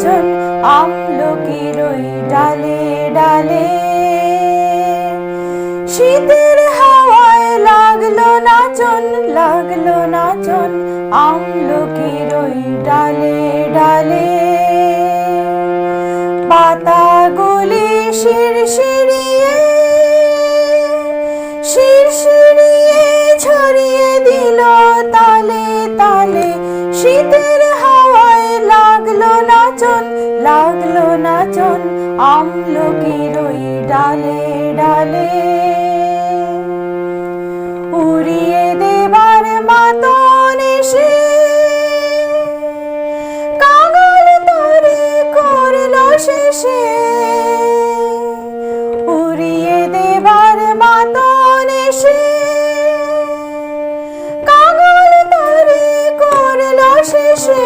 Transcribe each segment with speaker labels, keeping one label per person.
Speaker 1: নাচন আমলকির ওই ডালে ডালে। শীতের হাওয়ায় লাগলো নাচন আমলকির ওই ডালে ডালে। পাতাগুলি শিরশিরিয়ে ছড়িয়ে দিল তালে তালে। শীতের হাওয়ায় লাগলো নাচন আমলকির ওই ডালে ডালে। উড়িয়ে দেবার মাতন এসে কাঙাল তরে করলো শেষে। উড়িয়ে দেবার মাতন এসে কাঙাল তরে করলো শেষে।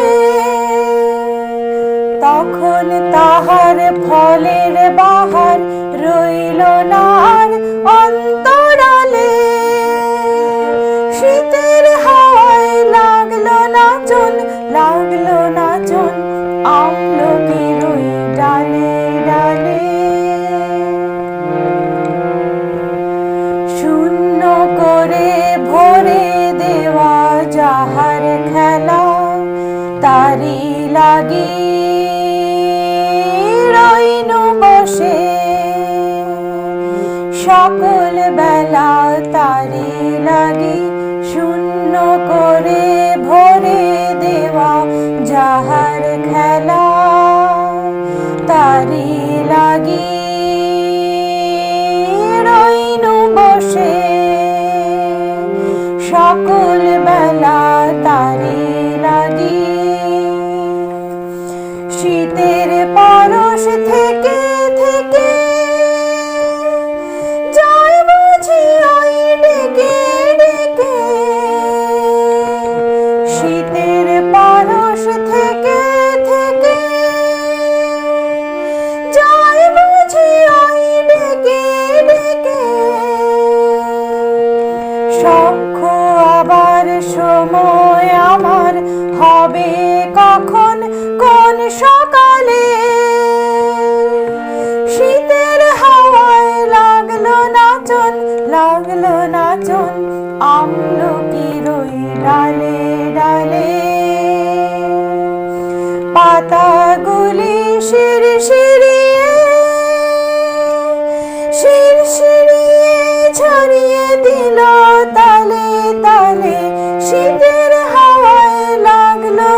Speaker 1: তখন তাহার ফলের বাহার রইল না আর অন্তরালে। শীতের হাওয়ায় লাগলো নাচন আমলকির ওই ডালে ডালে। শূন্য করে ভরে দেওয়া যাহার খেলা, তারি লাগি রইনু বসে। সকল বেলা তারি লাগি শূন্য করে ভরে দেওয়া যাহার খেলা, তারি লাগি রইনু বসে। সকল বেলা তারি লাগি। শীতের পরশ থেকে থেকে যায় বুঝি ওই ডেকে ডেকে। শীতের পরশ থেকে থেকে যায় বুঝি ওই ডেকে ডেকে। সখ্য আবার সময় আমার হবে কখন কোন সকালে। শীতের হাওয়ায় লাগলো নাচন আমলকির ওই ডালে ডালে। পাতাগুলি শিরশিরিয়ে ছড়িয়ে দিল তালে তালে। শীতের হাওয়ায় লাগলো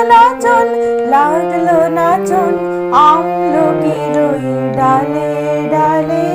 Speaker 1: নাচন আমলকির ওই ডালে ডালে।